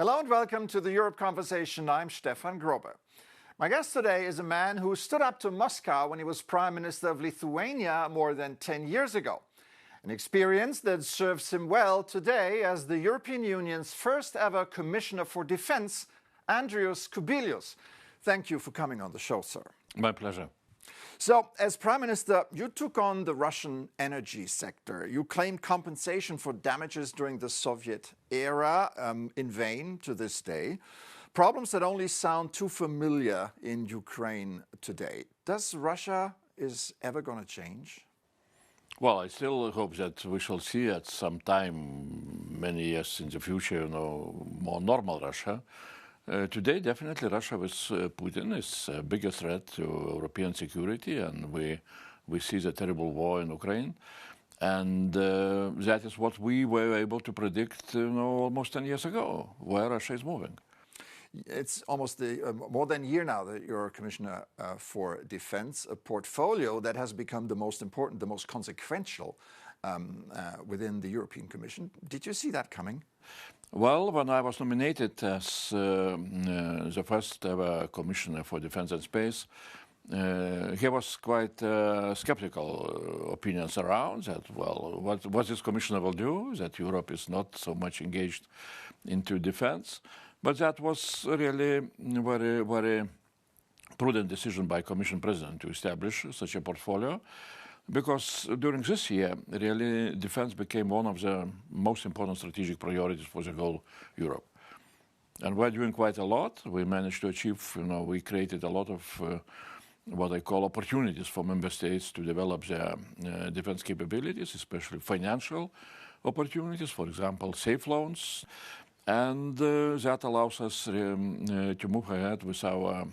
Hello and welcome to the Europe Conversation. I'm Stefan Grobe. My guest today is a man who stood up to Moscow when he was Prime Minister of Lithuania more than 10 years ago. An experience that serves him well today as the European Union's first ever Commissioner for Defense, Άντριους Κουμπίλιους. Thank you for coming on the show, sir. My pleasure. So, as Prime Minister, you took on the Russian energy sector. You claimed compensation for damages during the Soviet era in vain to this day. Problems that only sound too familiar in Ukraine today. Does Russia is ever going to change? Well, I still hope that we shall see at some time, many years in the future, more normal Russia. Today, definitely, Russia with Putin is a bigger threat to European security, and we see the terrible war in Ukraine. And that is what we were able to predict almost 10 years ago, where Russia is moving. It's almost more than a year now that you're a Commissioner for Defense, a portfolio that has become the most important, the most consequential within the European Commission. Did you see that coming? Well, when I was nominated as the first ever Commissioner for Defense and Space, he was quite skeptical opinions around that, well, what this Commissioner will do, that Europe is not so much engaged into defense. But that was really very, very prudent decision by Commission President to establish such a portfolio, because during this year, really, defense became one of the most important strategic priorities for the whole Europe. And we're doing quite a lot. We managed to achieve, we created a lot of what I call opportunities for member states to develop their defense capabilities, especially financial opportunities, for example, safe loans. And that allows us to move ahead with our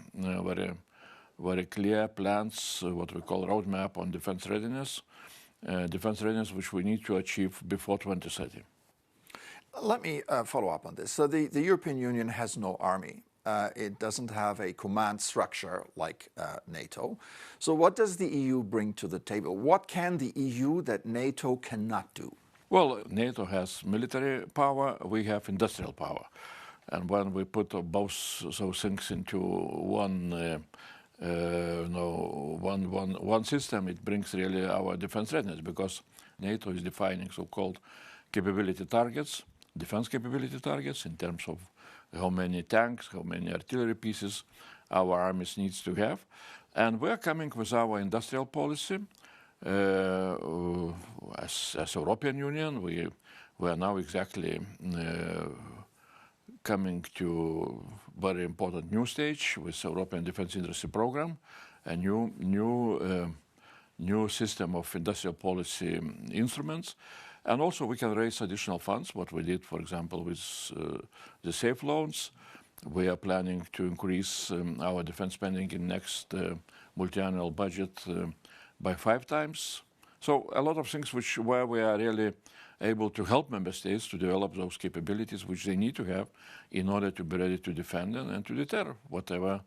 very clear plans, what we call roadmap on defense readiness which we need to achieve before 2030. Let me follow up on this. So the European Union has no army. It doesn't have a command structure like NATO. So what does the EU bring to the table? What can the EU that NATO cannot do? Well, NATO has military power, we have industrial power. And when we put both those things into one system, it brings really our defense readiness, because NATO is defining so-called capability targets, defense capability targets, in terms of how many tanks, how many artillery pieces our armies needs to have. And we're coming with our industrial policy. As European Union, we are now exactly coming to very important new stage with European Defense Industry Program, a new system of industrial policy instruments. And also we can raise additional funds, what we did, for example, with the safe loans. We are planning to increase our defense spending in next multi-annual budget by 5 times. So a lot of things where we are really able to help member states to develop those capabilities which they need to have in order to be ready to defend and to deter whatever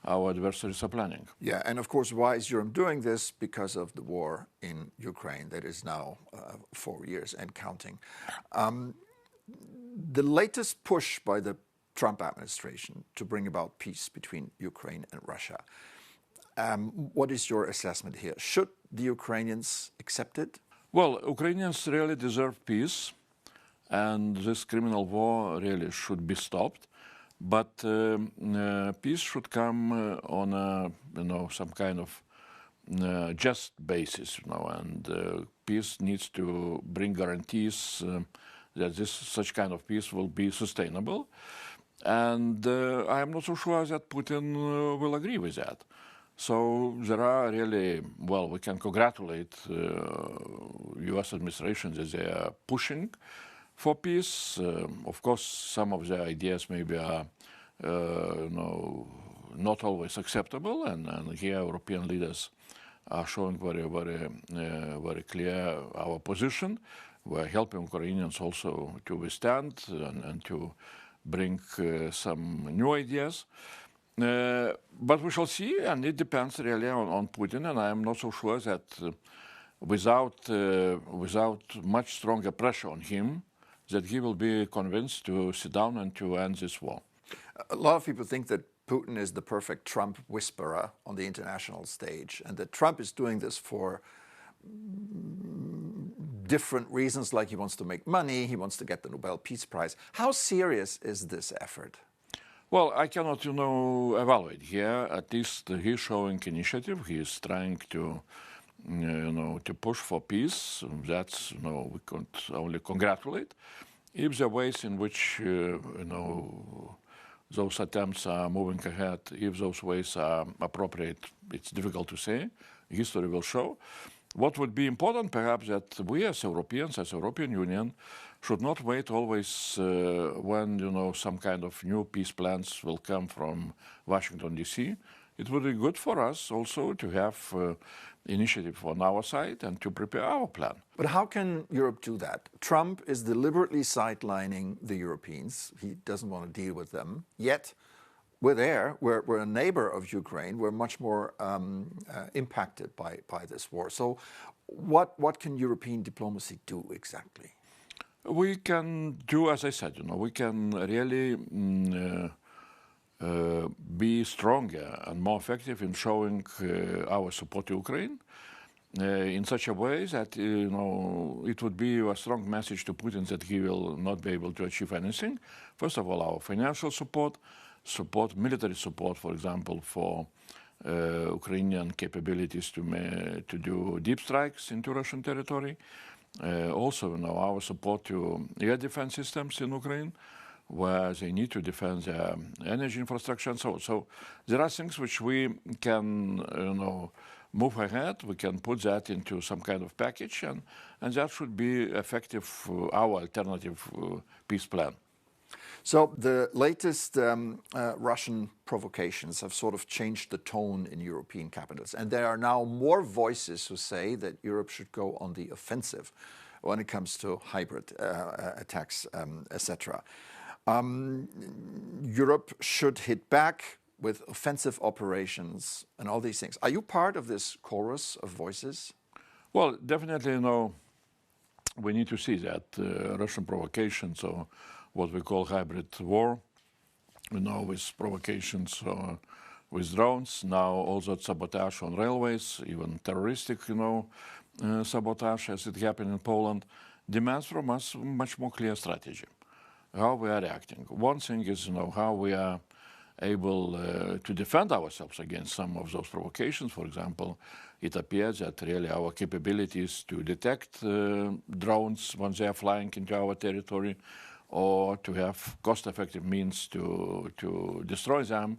our adversaries are planning. Yeah, and of course, why is Europe doing this? Because of the war in Ukraine that is now 4 years and counting. The latest push by the Trump administration to bring about peace between Ukraine and Russia. What is your assessment here? Should the Ukrainians accept it? Well, Ukrainians really deserve peace, and this criminal war really should be stopped. But peace should come on some kind of just basis, and peace needs to bring guarantees that such kind of peace will be sustainable. And I am not so sure that Putin will agree with that. So there are really, well, we can congratulate U.S. administration that they are pushing for peace. Of course, some of the ideas maybe are not always acceptable, and here European leaders are showing very clear our position. We're helping Ukrainians also to withstand and to bring some new ideas. But we shall see, and it depends really on Putin, and I am not so sure that without much stronger pressure on him, that he will be convinced to sit down and to end this war. A lot of people think that Putin is the perfect Trump whisperer on the international stage, and that Trump is doing this for different reasons, like he wants to make money, he wants to get the Nobel Peace Prize. How serious is this effort? Well, I cannot, evaluate here. At least he's showing initiative. He is trying to, to push for peace. That's, we can only congratulate. If the ways in which, those attempts are moving ahead, if those ways are appropriate, it's difficult to say. History will show. What would be important, perhaps, that we as Europeans, as European Union, should not wait always when, some kind of new peace plans will come from Washington, D.C. It would be good for us also to have initiative on our side and to prepare our plan. But how can Europe do that? Trump is deliberately sidelining the Europeans. He doesn't want to deal with them. Yet, we're there. We're a neighbor of Ukraine. We're much more impacted by this war. So what can European diplomacy do exactly? We can do, as I said, we can really be stronger and more effective in showing our support to Ukraine in such a way that, it would be a strong message to Putin that he will not be able to achieve anything. First of all, our financial support, military support, for example, for Ukrainian capabilities to do deep strikes into Russian territory. Also, our support to air defense systems in Ukraine, where they need to defend their energy infrastructure and so on. So there are things which we can, move ahead. We can put that into some kind of package, and that should be effective, our alternative peace plan. So the latest Russian provocations have sort of changed the tone in European capitals. And there are now more voices who say that Europe should go on the offensive when it comes to hybrid attacks, etc. Europe should hit back with offensive operations and all these things. Are you part of this chorus of voices? Well, definitely, we need to see that Russian provocations, or what we call hybrid war, with provocations with drones, now also sabotage on railways, even terroristic, sabotage as it happened in Poland, demands from us much more clear strategy, how we are reacting. One thing is, how we are able to defend ourselves against some of those provocations. For example, it appears that really our capabilities to detect drones when they are flying into our territory, or to have cost-effective means to destroy them,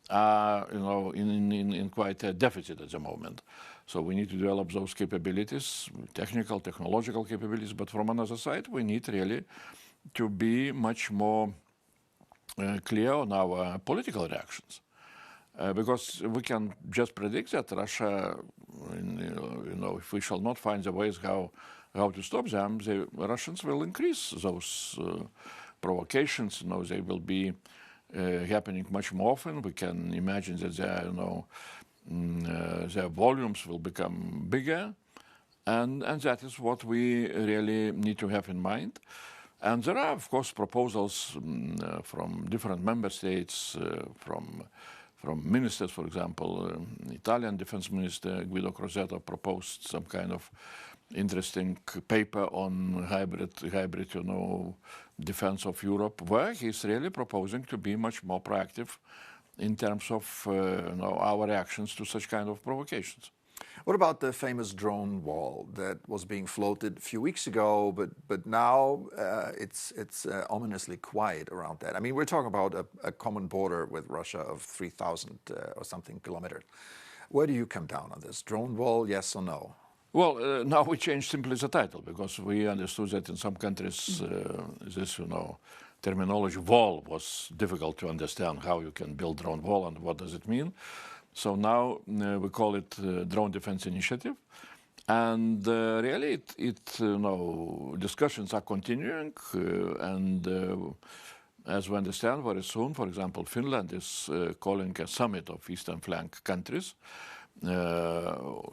are in quite a deficit at the moment. So we need to develop those capabilities, technological capabilities. But from another side, we need really to be much more clear on our political reactions, because we can just predict that Russia, if we shall not find the ways how to stop them, the Russians will increase those provocations. They will be happening much more often. We can imagine that their volumes will become bigger, and that is what we really need to have in mind. And there are, of course, proposals from different member states, from ministers, for example. Italian Defense Minister Guido Crosetto proposed some kind of interesting paper on hybrid, defense of Europe, where he's really proposing to be much more proactive in terms of our reactions to such kind of provocations. What about the famous drone wall that was being floated a few weeks ago, but now it's ominously quiet around that? I mean, we're talking about a common border with Russia of 3,000 or something kilometers. Where do you come down on this? Drone wall, yes or no? Well, now we changed simply the title, because we understood that in some countries this, terminology wall was difficult to understand, how you can build drone wall and what does it mean. So now we call it Drone Defense Initiative. And really, discussions are continuing. And as we understand, very soon, for example, Finland is calling a summit of Eastern Flank countries,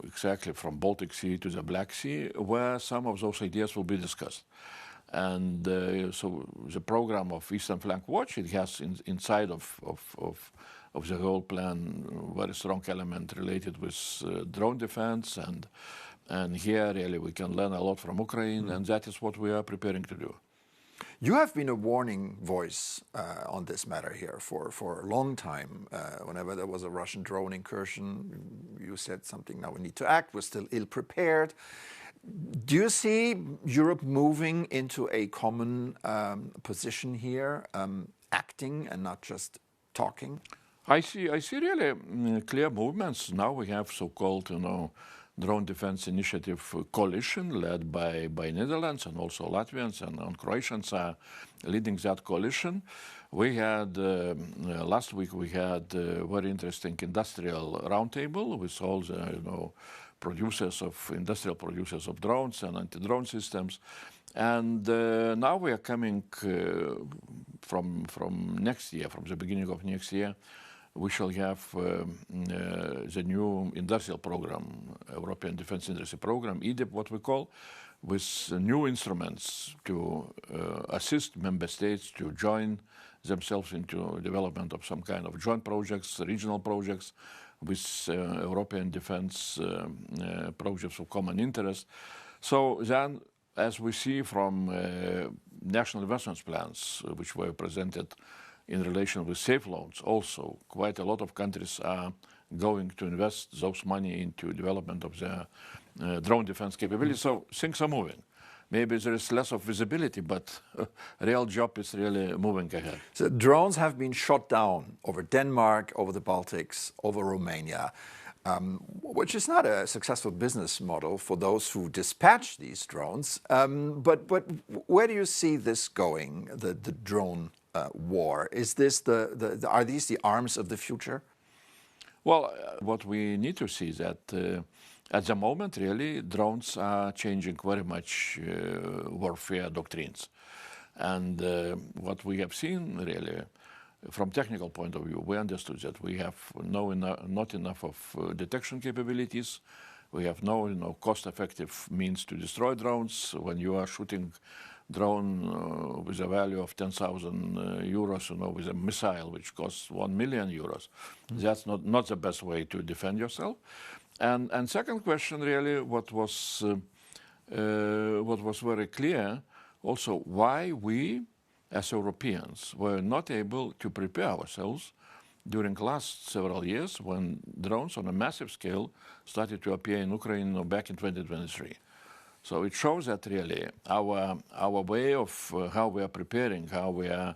exactly from Baltic Sea to the Black Sea, where some of those ideas will be discussed. And so the program of Eastern Flank Watch, it has inside of the whole plan very strong element related with drone defense, and here really we can learn a lot from Ukraine, and that is what we are preparing to do. You have been a warning voice on this matter here for a long time. Whenever there was a Russian drone incursion, you said something, now we need to act, we're still ill-prepared. Do you see Europe moving into a common position here, acting and not just talking? I see really clear movements. Now we have so-called, drone defense initiative coalition led by Netherlands, and also Latvians and Croatians are leading that coalition. We had last week we had a very interesting industrial roundtable with all the industrial producers of drones and anti-drone systems. And now we are coming from next year, from the beginning of next year, we shall have the new industrial program, European Defense Industry Program, Είπε, what we call, with new instruments to assist member states to join themselves into development of some kind of joint projects, regional projects, with European defense projects of common interest. So then, as we see from national investment plans, which were presented in relation with safe loans, also quite a lot of countries are going to invest those money into development of their drone defense capabilities. So things are moving. Maybe there is less of visibility, but real job is really moving ahead. So drones have been shot down over Denmark, over the Baltics, over Romania, which is not a successful business model for those who dispatch these drones. But where do you see this going, the drone war? Is this are these the arms of the future? Well, what we need to see is that at the moment, really, drones are changing very much warfare doctrines. And what we have seen, really, from technical point of view, we understood that we have not enough of detection capabilities. We have no cost-effective means to destroy drones. When you are shooting drone with a value of 10,000 euros, with a missile which costs 1 million euros, that's not the best way to defend yourself. And second question, really, what was very clear, also why we, as Europeans, were not able to prepare ourselves during the last several years when drones on a massive scale started to appear in Ukraine back in 2023. So it shows that really our way of how we are preparing, how we are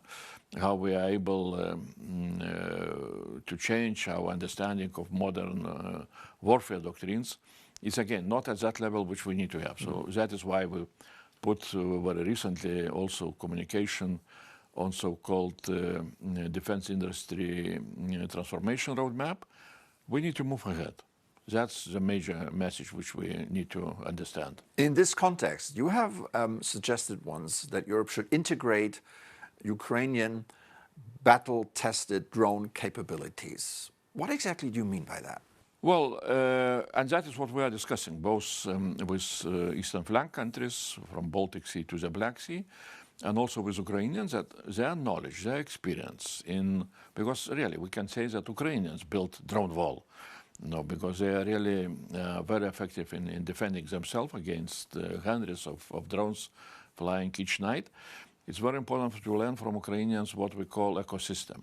able to change our understanding of modern warfare doctrines is again not at that level which we need to have. So that is why we put very recently also communication on so-called defense industry transformation roadmap. We need to move ahead. That's the major message which we need to understand. In this context, you have suggested once that Europe should integrate Ukrainian battle-tested drone capabilities. What exactly do you mean by that? Well, and that is what we are discussing, both with Eastern Flank countries, from Baltic Sea to the Black Sea, and also with Ukrainians, that their knowledge, their experience because really we can say that Ukrainians built drone wall. Because they are really very effective in defending themselves against hundreds of drones flying each night. It's very important to learn from Ukrainians what we call ecosystem.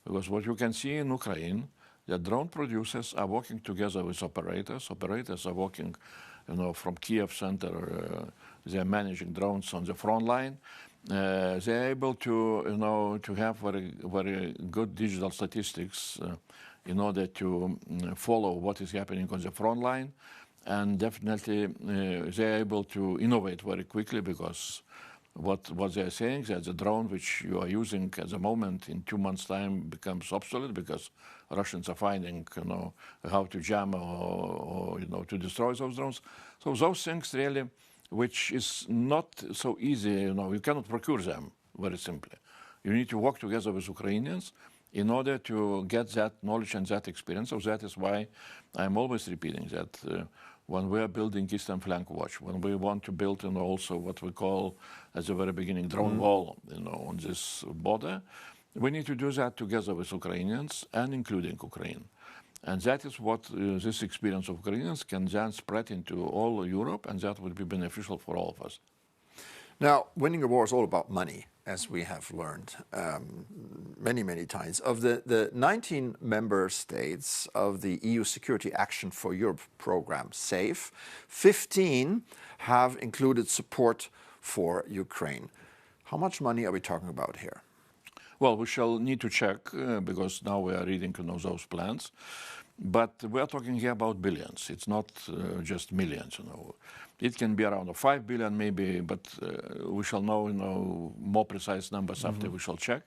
Because what you can see in Ukraine, the drone producers are working together with operators. Operators are working, from Kiev center. They are managing drones on the front line. They are able to have very, very good digital statistics in order to follow what is happening on the front line. And definitely they are able to innovate very quickly, because what they are saying is that the drone which you are using at the moment in 2 months' time becomes obsolete, because Russians are finding how to jam or to destroy those drones. So those things really, which is not so easy, you cannot procure them very simply. You need to work together with Ukrainians in order to get that knowledge and that experience. So that is why I'm always repeating that when we are building Eastern Flank Watch, when we want to build also what we call, at the very beginning, drone wall on this border, we need to do that together with Ukrainians and including Ukraine. And that is what this experience of Ukrainians can then spread into all Europe, and that would be beneficial for all of us. Now, winning a war is all about money, as we have learned many, many times. Of the 19 member states of the EU Security Action for Europe program, SAFE, 15 have included support for Ukraine. How much money are we talking about here? Well, we shall need to check, because now we are reading those plans. But we are talking here about billions. It's not just millions. It can be around 5 billion maybe, but we shall know more precise numbers after we shall check.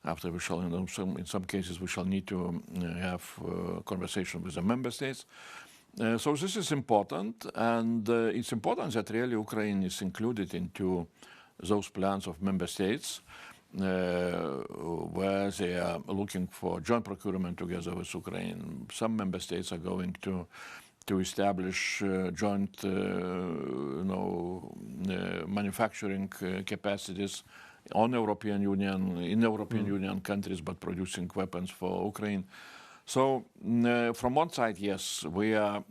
After we shall, in some cases, we shall need to have conversation with the member states. So this is important, and it's important that really Ukraine is included into those plans of member states, where they are looking for joint procurement together with Ukraine. Some member states are going to establish joint manufacturing capacities in European Union countries, but producing weapons for Ukraine. So from one side, yes, we are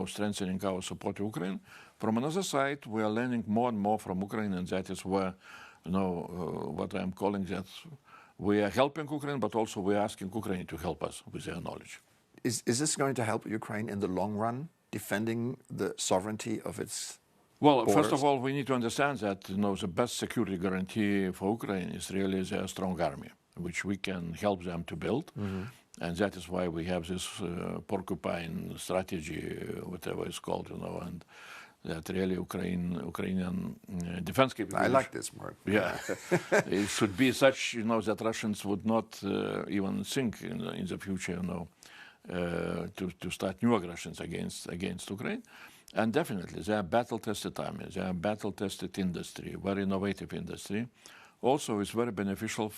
strengthening our support to Ukraine. From another side, we are learning more and more from Ukraine, and that is where what I'm calling that we are helping Ukraine, but also we are asking Ukraine to help us with their knowledge. Is this going to help Ukraine in the long run, defending the sovereignty of its borders? First of all, we need to understand that the best security guarantee for Ukraine is really their strong army, which we can help them to build. And that is why we have this porcupine strategy, whatever it's called, and that really Ukrainian defense capabilities. I like this word. Yeah, it should be such, that Russians would not even think in the future, to start new aggressions against Ukraine. And definitely, they are battle-tested army, they are battle-tested industry, very innovative industry. Also, it's very beneficial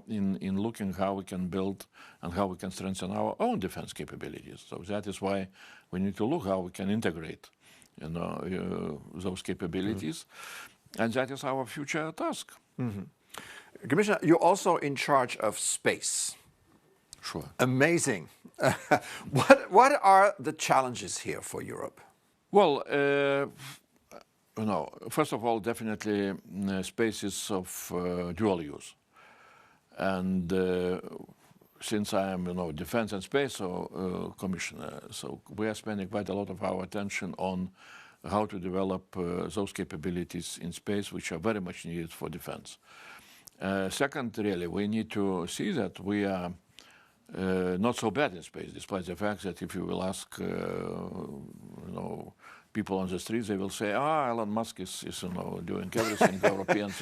in looking how we can build and how we can strengthen our own defense capabilities. So that is why we need to look how we can integrate those capabilities. And that is our future task. Commissioner, you're also in charge of space. Sure. Amazing. What are the challenges here for Europe? Well, first of all, definitely space is of dual use. And since I am, defense and space commissioner, so we are spending quite a lot of our attention on how to develop those capabilities in space, which are very much needed for defense. Second, really, we need to see that we are not so bad in space, despite the fact that if you will ask, people on the streets, they will say, Elon Musk is doing everything. Europeans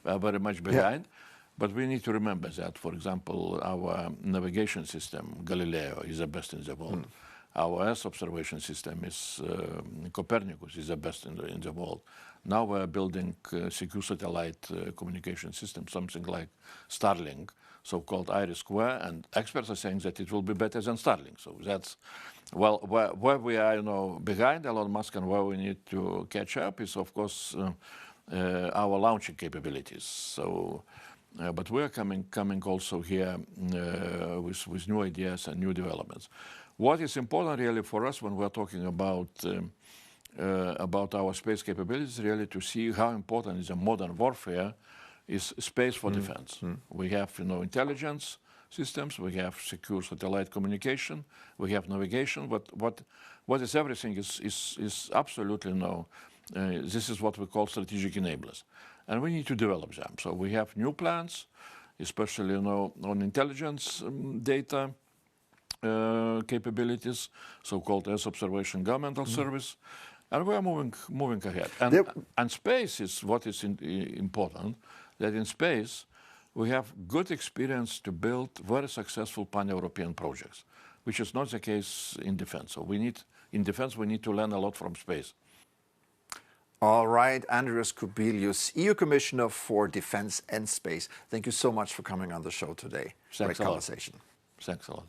are very much behind. But we need to remember that, for example, our navigation system, Galileo, is the best in the world. Our Earth observation system is Copernicus, is the best in the world. Now we're building secure satellite communication system, something like Starlink, so-called Iris Square, and experts are saying that it will be better than Starlink. So that's, where we are, behind Elon Musk and where we need to catch up is, of course, our launching capabilities. So, but we are coming also here with new ideas and new developments. What is important really for us when we're talking about our space capabilities, really to see how important is a modern warfare is space for defense. We have, intelligence systems, we have secure satellite communication, we have navigation, but what is everything is absolutely this is what we call strategic enablers. And we need to develop them. So we have new plans, especially on intelligence data capabilities, so-called Earth observation governmental service, and we are moving ahead. And space is what is important, that in space we have good experience to build very successful pan-European projects, which is not the case in defense. So in defense we need to learn a lot from space. All right, Άντριους Κουμπίλιους, EU Commissioner for Defense and Space. Thank you so much for coming on the show today. Thanks Great conversation. Thanks a lot.